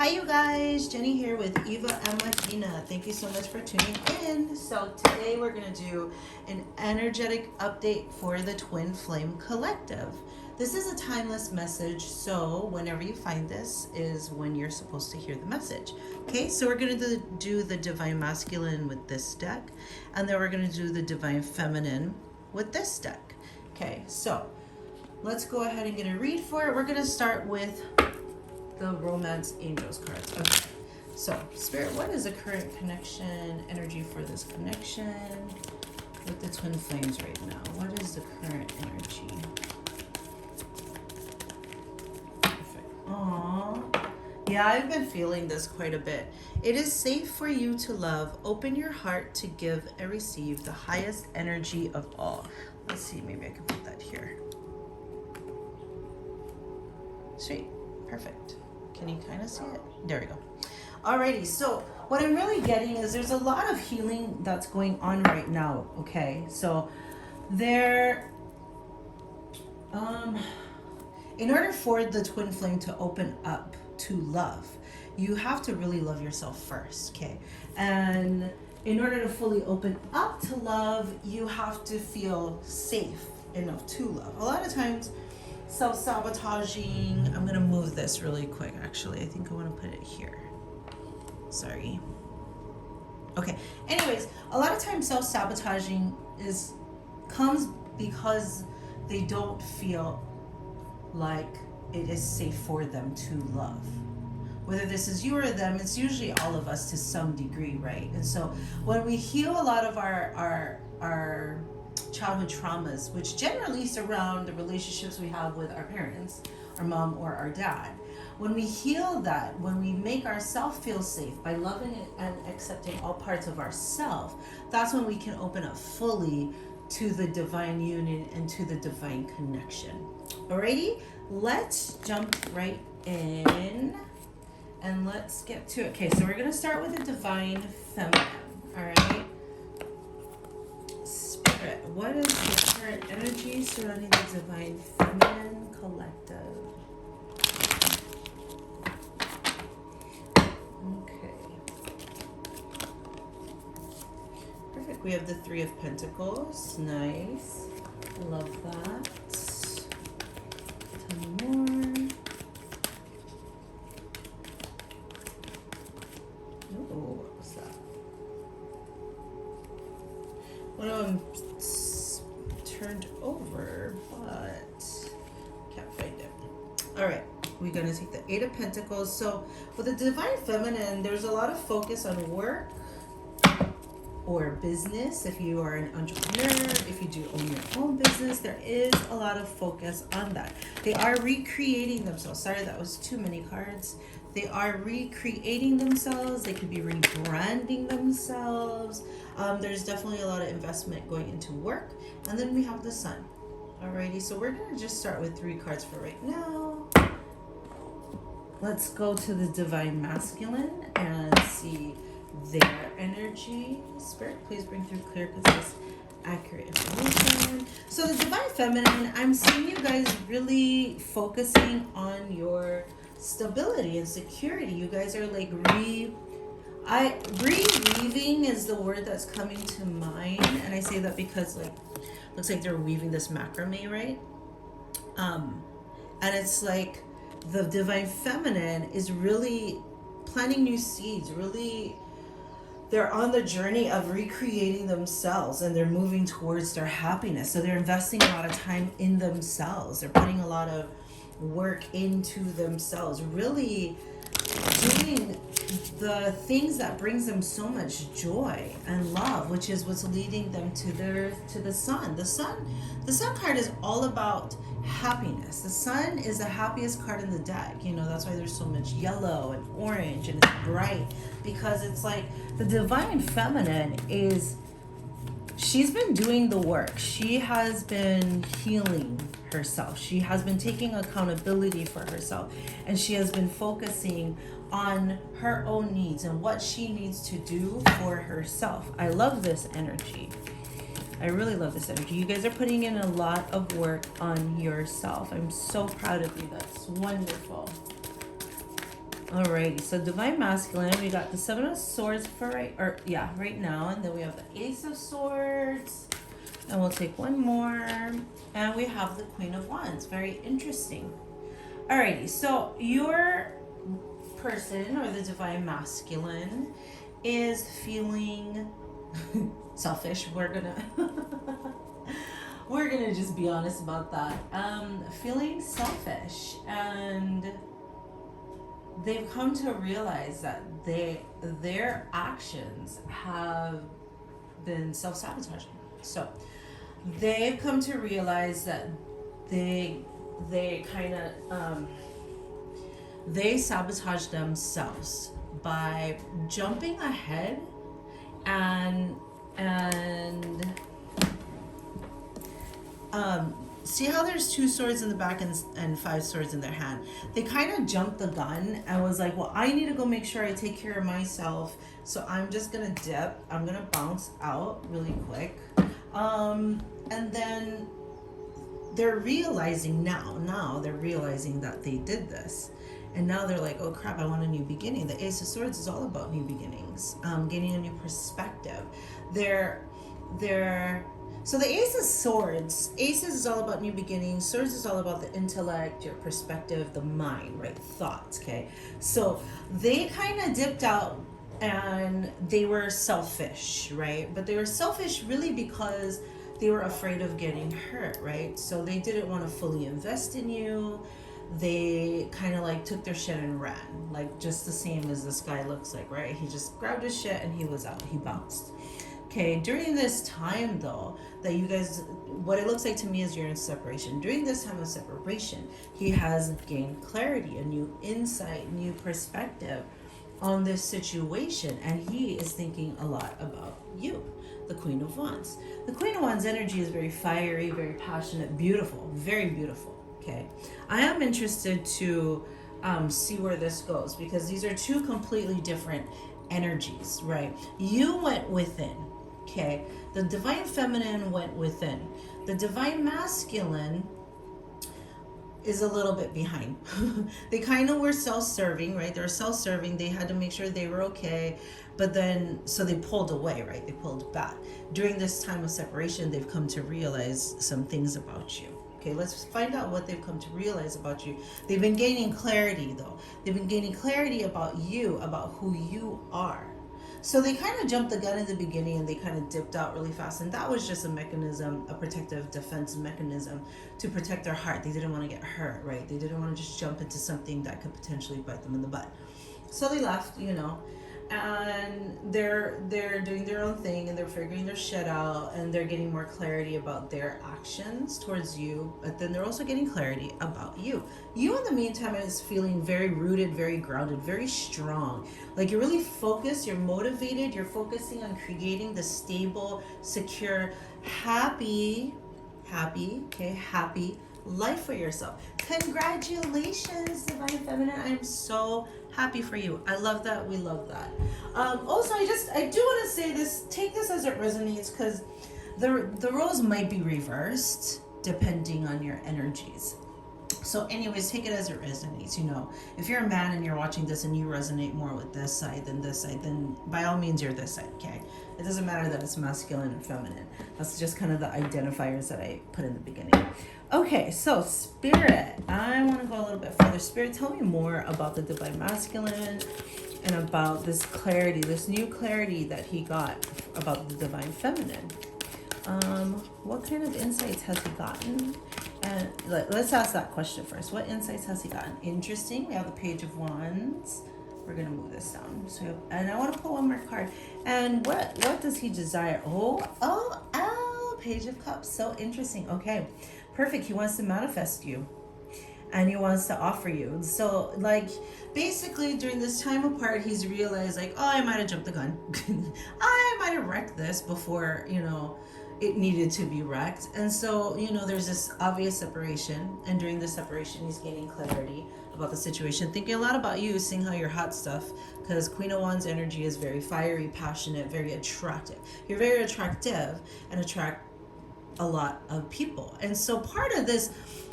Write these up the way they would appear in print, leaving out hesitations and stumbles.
Hi you guys, Jenny here with Eva and Magina. Thank you so much for tuning in. So today we're going to do an energetic update for the Twin Flame Collective. This is a timeless message, so whenever you find this is when you're supposed to hear the message. Okay, so we're going to do the Divine Masculine with this deck, and then we're going to do the Divine Feminine with this deck. Okay, so let's go ahead and get a read for it. We're going to start with the Romance Angels cards. Okay, so Spirit, what is the current connection energy for this connection with the Twin Flames right now? What is the current energy? Perfect. Aww. Yeah, I've been feeling this quite a bit. It is safe for you to love. Open your heart to give and receive the highest energy of all. Let's see, maybe I can put that here. Sweet. Perfect. Can you kind of see it? There we go. Alrighty, so what I'm really getting is there's a lot of healing that's going on right now, okay? So there, in order for the Twin Flame to open up to love, you have to really love yourself first, okay? And in order to fully open up to love, you have to feel safe enough to love. A lot of times, self-sabotaging. I'm gonna move this really quick, actually. I think I want to put it here. Sorry. Okay, anyways, a lot of times self-sabotaging comes because they don't feel like it is safe for them to love. Whether this is you or them, it's usually all of us to some degree, right? And so when we heal a lot of our childhood traumas, which generally surround the relationships we have with our parents, our mom or our dad. When we heal that, when we make ourselves feel safe by loving it and accepting all parts of ourselves, that's when we can open up fully to the divine union and to the divine connection. Alrighty, let's jump right in and let's get to it. Okay, so we're gonna start with the divine feminine. All right. What is the current energy surrounding the Divine Feminine Collective? Okay. Perfect. We have the Three of Pentacles. Nice. Love that. Tell me more. Oh, what was that? One of them turned over, but can't find it. All right, we're gonna take the Eight of Pentacles. So with the Divine Feminine, there's a lot of focus on work or business. If you are an entrepreneur, if you do own your own business, there is a lot of focus on that. They are recreating themselves. Sorry, that was too many cards. They are recreating themselves. They could be rebranding themselves. There's definitely a lot of investment going into work. And then we have the Sun. Alrighty, so we're gonna just start with 3 cards for right now. Let's go to the Divine Masculine and see their energy. Spirit, please bring through clear, concise, accurate information. So the Divine Feminine, I'm seeing you guys really focusing on your stability and security. You guys are like reweaving is the word that's coming to mind, and I say that because like looks like they're weaving this macrame, right? And it's like the Divine Feminine is really planting new seeds. Really, they're on the journey of recreating themselves, and they're moving towards their happiness. So they're investing a lot of time in themselves. They're putting a lot of work into themselves, really doing the things that brings them so much joy and love, which is what's leading them to the Sun. The Sun card is all about happiness. The Sun is the happiest card in the deck. You know, that's why there's so much yellow and orange and it's bright, because it's like the Divine Feminine she's been doing the work. She has been healing herself. She has been taking accountability for herself, and she has been focusing on her own needs and what she needs to do for herself. I love this energy. I really love this energy. You guys are putting in a lot of work on yourself. I'm so proud of you. That's wonderful. Alrighty, so Divine Masculine, we got the Seven of Swords for right now, and then we have the Ace of Swords, and we'll take one more, and we have the Queen of Wands. Very interesting. Alrighty, so your person or the Divine Masculine is feeling selfish. We're gonna just be honest about that. Feeling selfish, and they've come to realize that their actions have been self-sabotaging. So they've come to realize that they kind of they sabotage themselves by jumping ahead and see how there's 2 swords in the back and 5 swords in their hand. They kind of jumped the gun and was like, well, I need to go make sure I take care of myself, so I'm just gonna dip, I'm gonna bounce out really quick. And then they're realizing now they're realizing that they did this, and now they're like, oh crap, I want a new beginning. The Ace of Swords is all about new beginnings, gaining a new perspective. So the Ace of Swords, Aces is all about new beginnings. Swords is all about the intellect, your perspective, the mind, right? Thoughts, okay? So they kind of dipped out and they were selfish, right? But they were selfish really because they were afraid of getting hurt, right? So they didn't want to fully invest in you. They kind of like took their shit and ran, like just the same as this guy looks like, right? He just grabbed his shit and he was out, he bounced. Okay, during this time though, that you guys, what it looks like to me is you're in separation. During this time of separation, he has gained clarity, a new insight, new perspective on this situation, and he is thinking a lot about you, the Queen of Wands. The Queen of Wands energy is very fiery, very passionate, beautiful, very beautiful, okay? I am interested to see where this goes, because these are 2 completely different energies, right? You went within. Okay, the Divine Feminine went within. The Divine Masculine is a little bit behind. They kind of were self-serving, right? They were self-serving. They had to make sure they were okay. But then, so they pulled away, right? They pulled back. During this time of separation, they've come to realize some things about you. Okay, let's find out what they've come to realize about you. They've been gaining clarity, though. They've been gaining clarity about you, about who you are. So they kind of jumped the gun in the beginning and they kind of dipped out really fast. And that was just a mechanism, a protective defense mechanism to protect their heart. They didn't want to get hurt, right? They didn't want to just jump into something that could potentially bite them in the butt. So they left, and they're doing their own thing, and they're figuring their shit out, and they're getting more clarity about their actions towards you, but then they're also getting clarity about you. You in the meantime is feeling very rooted, very grounded, very strong. Like you're really focused, you're motivated, you're focusing on creating the stable, secure, happy life for yourself. Congratulations, Divine Feminine. I'm so happy for you. I love that. We love that. Also, I do want to say this, take this as it resonates, because the roles might be reversed depending on your energies. So anyways, take it as it resonates. If you're a man and you're watching this and you resonate more with this side than this side, then by all means you're this side, okay? It doesn't matter that it's masculine and feminine. That's just kind of the identifiers that I put in the beginning. Okay, so Spirit, I want to go a little bit further. Spirit, tell me more about the Divine Masculine and about this clarity, this new clarity that he got about the Divine Feminine. What kind of insights has he gotten? And let's ask that question first. What insights has he gotten? Interesting. We have the Page of Wands. We're gonna move this down. So, and I want to pull one more card. And what does he desire? Oh, Page of Cups. So interesting. Okay, perfect. He wants to manifest you, and he wants to offer you. So, like, basically during this time apart, he's realized, like, oh, I might have jumped the gun. I might have wrecked this before, it needed to be wrecked. And so, there's this obvious separation, and during this separation he's gaining clarity about the situation, thinking a lot about you, seeing how you're hot stuff, because Queen of Wands energy is very fiery, passionate, very attractive. You're very attractive and attract a lot of people. And so part of this,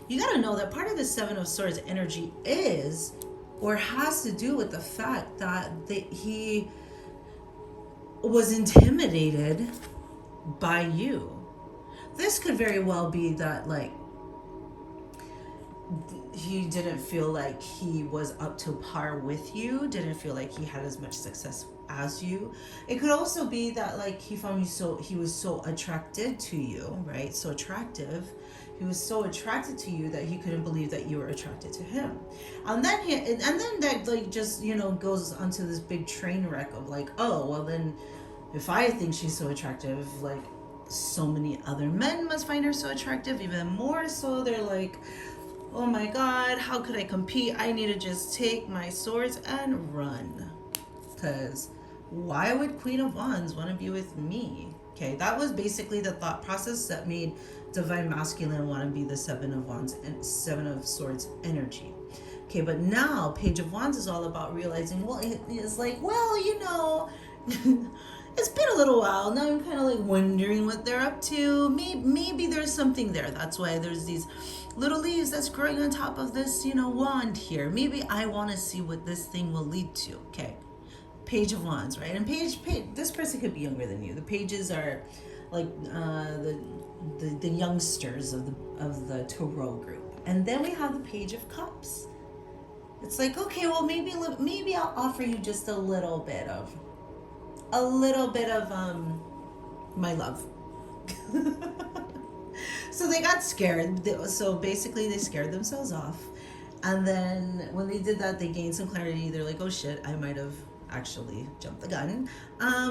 you got to know that part of the Seven of Swords energy is or has to do with the fact that he was intimidated by you. This could very well be that, like, he didn't feel like he was up to par with you, didn't feel like he had as much success as you. It could also be that, like, he found you he was so attracted to you, right? So attractive. He was so attracted to you that he couldn't believe that you were attracted to him. And then that, like, just, goes onto this big train wreck of, like, oh, well, then if I think she's so attractive, like, so many other men must find her so attractive, even more so. They're like, oh my God, how could I compete? I need to just take my swords and run. Because why would Queen of Wands want to be with me? Okay, that was basically the thought process that made Divine Masculine want to be the Seven of Wands and Seven of Swords energy. Okay, but now Page of Wands is all about realizing, well, it's like, well, it's been a little while. Now I'm kind of like wondering what they're up to. Maybe there's something there. That's why there's these little leaves that's growing on top of this, wand here. Maybe I want to see what this thing will lead to. Okay. Page of Wands, right? And page, this person could be younger than you. The pages are like the youngsters of the Tarot group. And then we have the Page of Cups. It's like, okay, well, maybe I'll offer you just a little bit of my love. So they got scared. So basically they scared themselves off. And then when they did that, they gained some clarity. They're like, oh shit, I might have actually jumped the gun.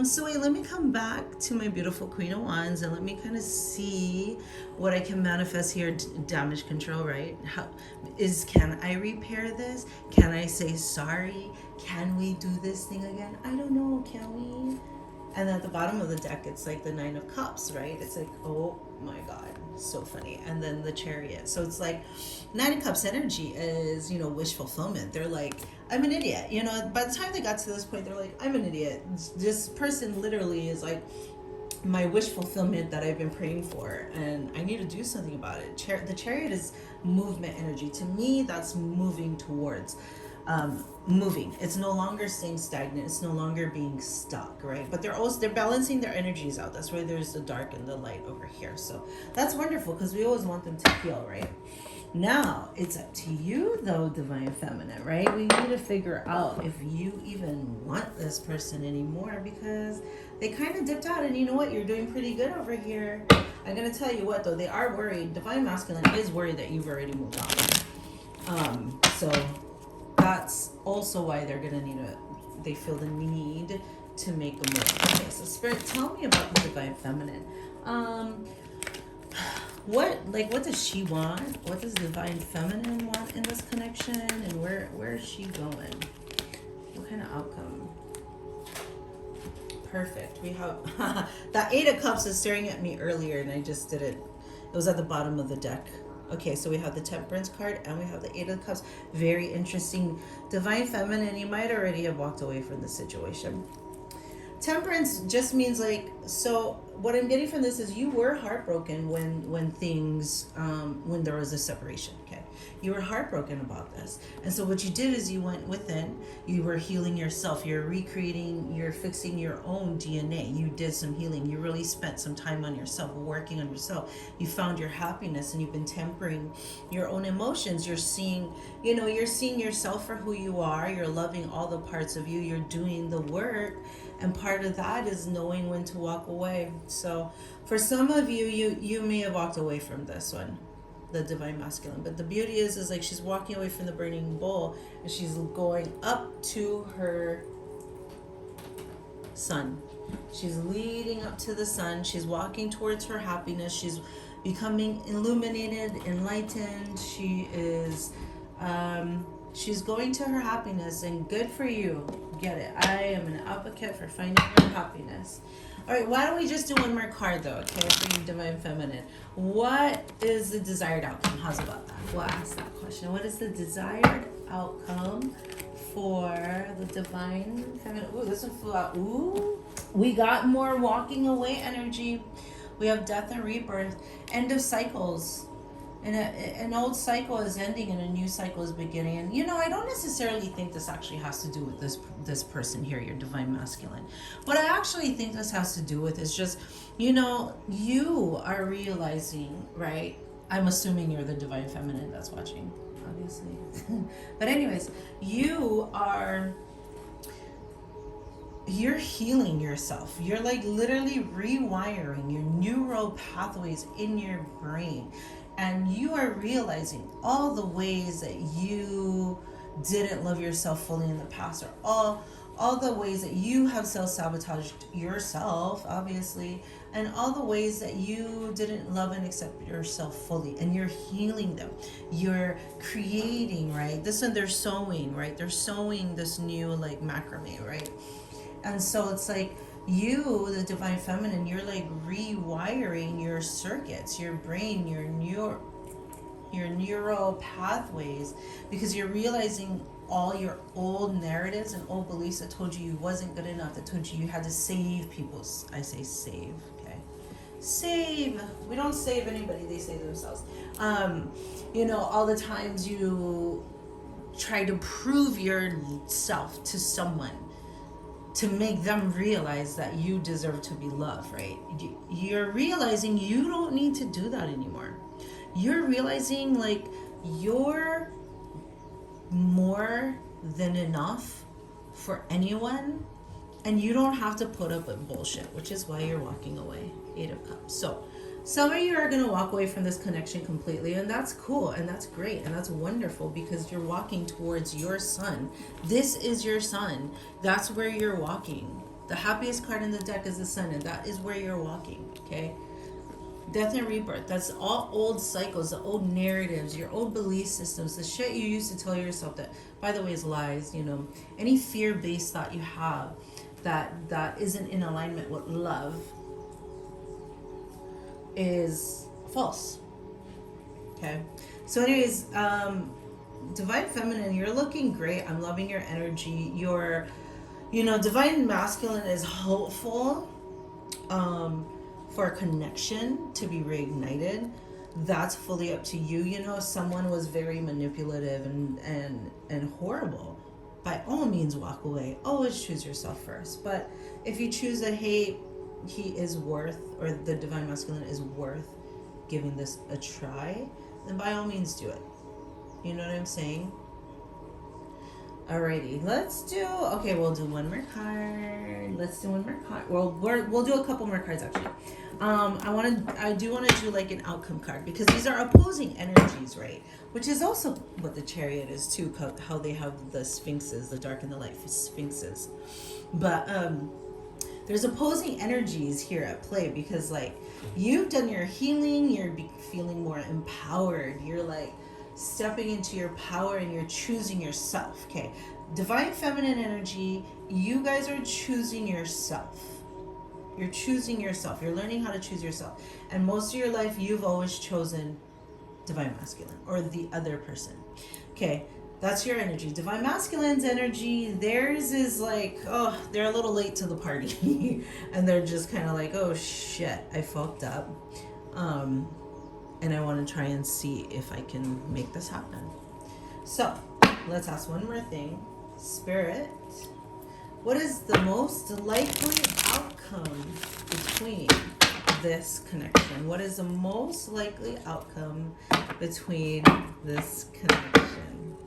So wait, let me come back to my beautiful Queen of Wands and let me kind of see what I can manifest here. Damage control, right? Can I repair this? Can I say sorry? Can we do this thing again? I don't know, can we? And at the bottom of the deck, it's like the Nine of Cups, right? It's like, oh my God, so funny. And then the Chariot. So it's like Nine of Cups energy is, wish fulfillment. They're like, I'm an idiot. By the time they got to this point, they're like, I'm an idiot. This person literally is like my wish fulfillment that I've been praying for, and I need to do something about it. The Chariot is movement energy. To me, that's moving towards moving. It's no longer staying stagnant. It's no longer being stuck, right? But they're balancing their energies out. That's why there's the dark and the light over here. So that's wonderful, because we always want them to heal, right? Now it's up to you, though, Divine Feminine, right? We need to figure out if you even want this person anymore, because they kind of dipped out. And you know what? You're doing pretty good over here. I'm gonna tell you what, though, they are worried. Divine Masculine is worried that you've already moved on. So that's also why they're gonna they feel the need to make a move. Okay, so Spirit, tell me about the Divine Feminine. What does she want? What does Divine Feminine want in this connection? And where is she going? What kind of outcome? Perfect. We have that Eight of Cups is staring at me earlier, and I just did it. It was at the bottom of the deck. Okay, so we have the Temperance card and we have the Eight of Cups. Very interesting. Divine Feminine, you might already have walked away from the situation. Temperance just means like, so what I'm getting from this is you were heartbroken when things, when there was a separation, okay? You were heartbroken about this. And so what you did is you went within, you were healing yourself, you're recreating, you're fixing your own DNA. You did some healing. You really spent some time on yourself, working on yourself. You found your happiness and you've been tempering your own emotions. You're seeing, you're seeing yourself for who you are. You're loving all the parts of you. You're doing the work. And part of that is knowing when to walk away. So for some of you, you may have walked away from this one, the Divine Masculine. But the beauty is like she's walking away from the burning bowl and she's going up to her sun. She's leading up to the sun. She's walking towards her happiness. She's becoming illuminated, enlightened. She is, she's going to her happiness, and good for you. Get it. I am an advocate for finding your happiness. All right, why don't we just do one more card, though, okay, for you, Divine Feminine. What is the desired outcome? How's about that? We'll ask that question. What is the desired outcome for the Divine Feminine? Ooh, this one flew out. Ooh, we got more walking away energy. We have death and rebirth, end of cycles. And an old cycle is ending and a new cycle is beginning. And you know, I don't necessarily think this actually has to do with this person here, your divine masculine. What I actually think this has to do with is just, you know, you are realizing, right? I'm assuming you're the divine feminine that's watching, obviously. But anyways, you're healing yourself. You're like literally rewiring your neural pathways in your brain. And you are realizing all the ways that you didn't love yourself fully in the past, or all the ways that you have self-sabotaged yourself, obviously, and all the ways that you didn't love and accept yourself fully, and you're healing them. You're creating, right? This one, they're sewing, right? They're sewing this new like macrame, right? And so it's like you, the divine feminine, you're like rewiring your circuits, your brain, your neural pathways, because you're realizing all your old narratives and old beliefs that told you wasn't good enough, that told you had to save people. I say save, okay? Save. We don't save anybody, they save themselves. You know, all the times you try to prove yourself to someone to make them realize that you deserve to be loved, right? You're realizing you don't need to do that anymore. You're realizing like you're more than enough for anyone, and you don't have to put up with bullshit, which is why you're walking away. 8 of Cups. So some of you are going to walk away from this connection completely, and that's cool, and that's great, and that's wonderful, because you're walking towards your sun. This is your sun. That's where you're walking. The happiest card in the deck is the sun, and that is where you're walking, okay? Death and rebirth, that's all old cycles, the old narratives, your old belief systems, the shit you used to tell yourself that, by the way, is lies, you know. Any fear-based thought you have that isn't in alignment with love is false. Okay. So anyways, divine feminine, you're looking great. I'm loving your energy. Your, you know, divine masculine is hopeful for a connection to be reignited. That's fully up to you. You know, someone was very manipulative and horrible. By all means, walk away. Always choose yourself first. But if you choose to hate, he is worth, or the divine masculine is worth giving this a try, then by all means do it. You know what I'm saying? Alrighty, we'll do one more card. Let's do one more card. Well, we'll do a couple more cards actually. I do want to do like an outcome card, because these are opposing energies, right? Which is also what the Chariot is too, how they have the sphinxes, the dark and the light sphinxes. But there's opposing energies here at play, because like you've done your healing, you're feeling more empowered, you're like stepping into your power, and you're choosing yourself. Okay, divine feminine energy, you guys are choosing yourself. You're choosing yourself. You're learning how to choose yourself. And most of your life you've always chosen divine masculine or the other person. Okay, that's your energy. Divine masculine's energy, theirs is like, oh, they're a little late to the party. And they're just kind of like, oh shit, I fucked up. And I want to try and see if I can make this happen. So let's ask one more thing. Spirit, what is the most likely outcome between this connection? What is the most likely outcome between this connection?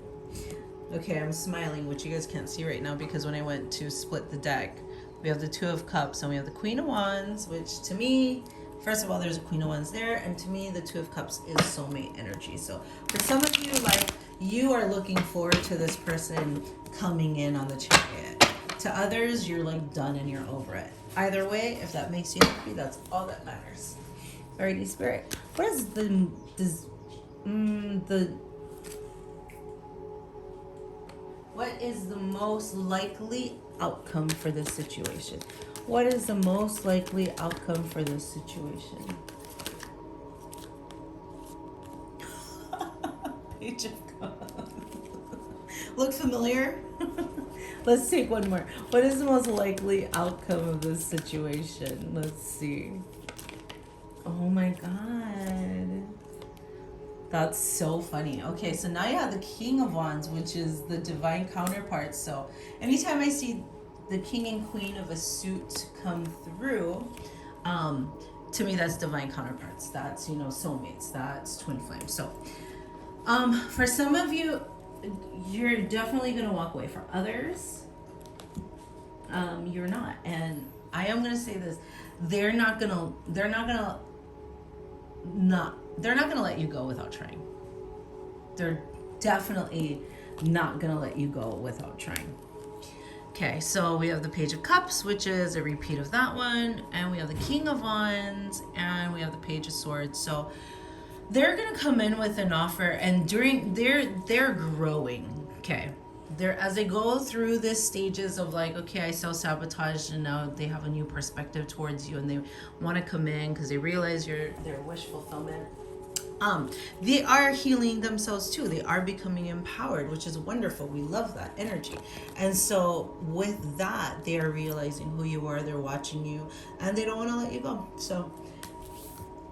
Okay, I'm smiling, which you guys can't see right now, because when I went to split the deck, we have the 2 of Cups and we have the Queen of Wands, which to me, first of all, there's a Queen of Wands there, and to me, the 2 of Cups is soulmate energy. So for some of you, like, you are looking forward to this person coming in on the Chariot. To others, you're like done and you're over it. Either way, if that makes you happy, that's all that matters. Alrighty, Spirit. What is what is the most likely outcome for this situation? What is the most likely outcome for this situation? Page of Cups. Look familiar? Let's take one more. What is the most likely outcome of this situation? Let's see. Oh my God. That's so funny. Okay, so now you have the King of Wands, which is the divine counterpart. So anytime I see the King and Queen of a suit come through, to me that's divine counterparts. That's, you know, soulmates. That's twin flames. So for some of you, you're definitely gonna walk away. For others, you're not. And I am gonna say this: they're not gonna let you go without trying. They're definitely not gonna let you go without trying. Okay, so we have the Page of Cups, which is a repeat of that one, and we have the King of Wands, and we have the Page of Swords. So they're gonna come in with an offer, and during they're growing. Okay, they're, as they go through this stages of like, okay, I self-sabotaged, and now they have a new perspective towards you, and they want to come in because they realize their wish fulfillment. They are healing themselves too. They are becoming empowered, which is wonderful. We love that energy. And so with that, they are realizing who you are. They're watching you, and they don't want to let you go. So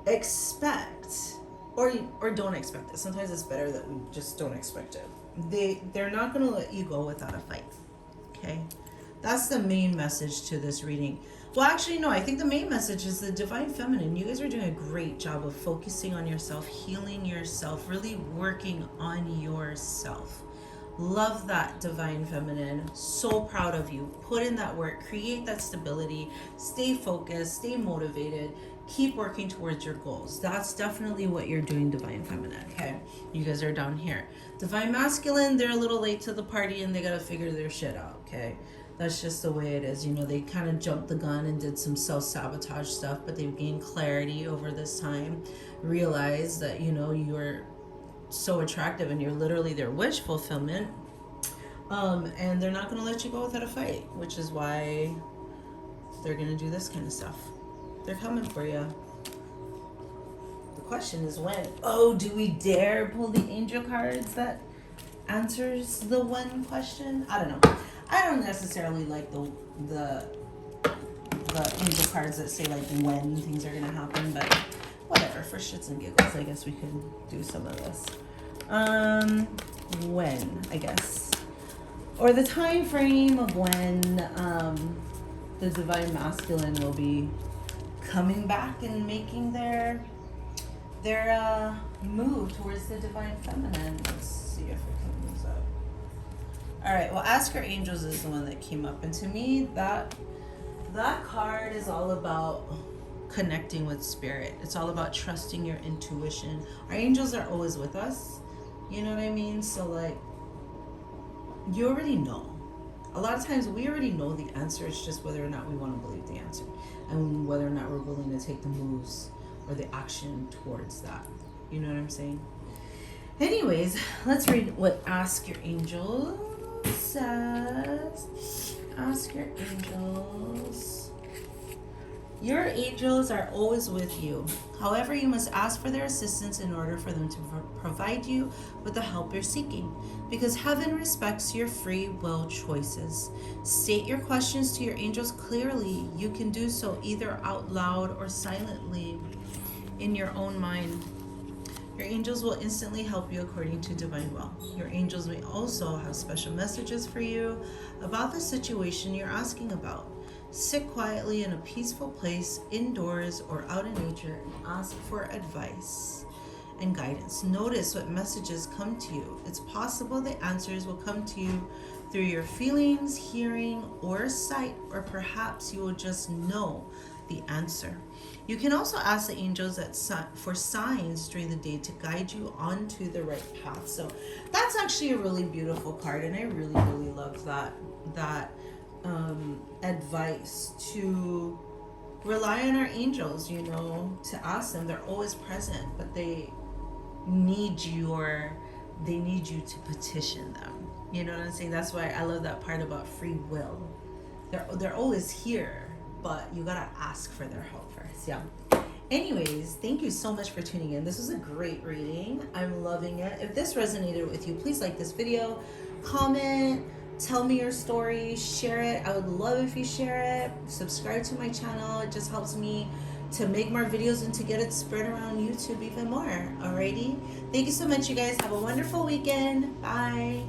expect, or don't expect it. Sometimes it's better that we just don't expect it. They're not going to let you go without a fight. Okay, that's the main message to this reading. Well, actually, no, I think the main message is the divine feminine. You guys are doing a great job of focusing on yourself, healing yourself, really working on yourself. Love that, divine feminine. So proud of you. Put in that work, create that stability, stay focused, stay motivated, keep working towards your goals. That's definitely what you're doing, divine feminine. Okay, you guys are down here. Divine masculine, they're a little late to the party and they got to figure their shit out. Okay, that's just the way it is. You know, they kind of jumped the gun and did some self-sabotage stuff, but they've gained clarity over this time. Realize that, you know, you're so attractive and you're literally their wish fulfillment. And they're not going to let you go without a fight, which is why they're going to do this kind of stuff. They're coming for you. The question is when. Oh, do we dare pull the angel cards that answers the one question? I don't know. I don't necessarily like the angel cards that say like when things are gonna happen, but whatever. For shits and giggles, I guess we can do some of this. When, I guess, or the time frame of when the divine masculine will be coming back and making their move towards the divine feminine. Let's see if it comes up. All right, well, Ask Your Angels is the one that came up, and to me that card is all about connecting with spirit. It's all about trusting your intuition. Our angels are always with us, you know what I mean? So like, you already know. A lot of times we already know the answer. It's just whether or not we want to believe the answer, and whether or not we're willing to take the moves or the action towards that. You know what I'm saying? Anyways, let's read what Ask Your Angels says. Ask your angels. Your angels are always with you. However, you must ask for their assistance in order for them to provide you with the help you're seeking, because heaven respects your free will choices. State your questions to your angels clearly. You can do so either out loud or silently in your own mind. Your angels will instantly help you according to divine will. Your angels may also have special messages for you about the situation you're asking about. Sit quietly in a peaceful place, indoors or out in nature, and ask for advice and guidance. Notice what messages come to you. It's possible the answers will come to you through your feelings, hearing, or sight, or perhaps you will just know the answer. You can also ask the angels for signs during the day to guide you onto the right path. So that's actually a really beautiful card, and I really, really love that advice to rely on our angels, you know, to ask them. They're always present, but they need you to petition them. You know what I'm saying? That's why I love that part about free will. They're always here, but you gotta ask for their help first. Yeah. Anyways, thank you so much for tuning in. This was a great reading. I'm loving it. If this resonated with you, please like this video, comment, tell me your story, share it. I would love if you share it. Subscribe to my channel. It just helps me to make more videos and to get it spread around YouTube even more. Alrighty? Thank you so much, you guys. Have a wonderful weekend. Bye.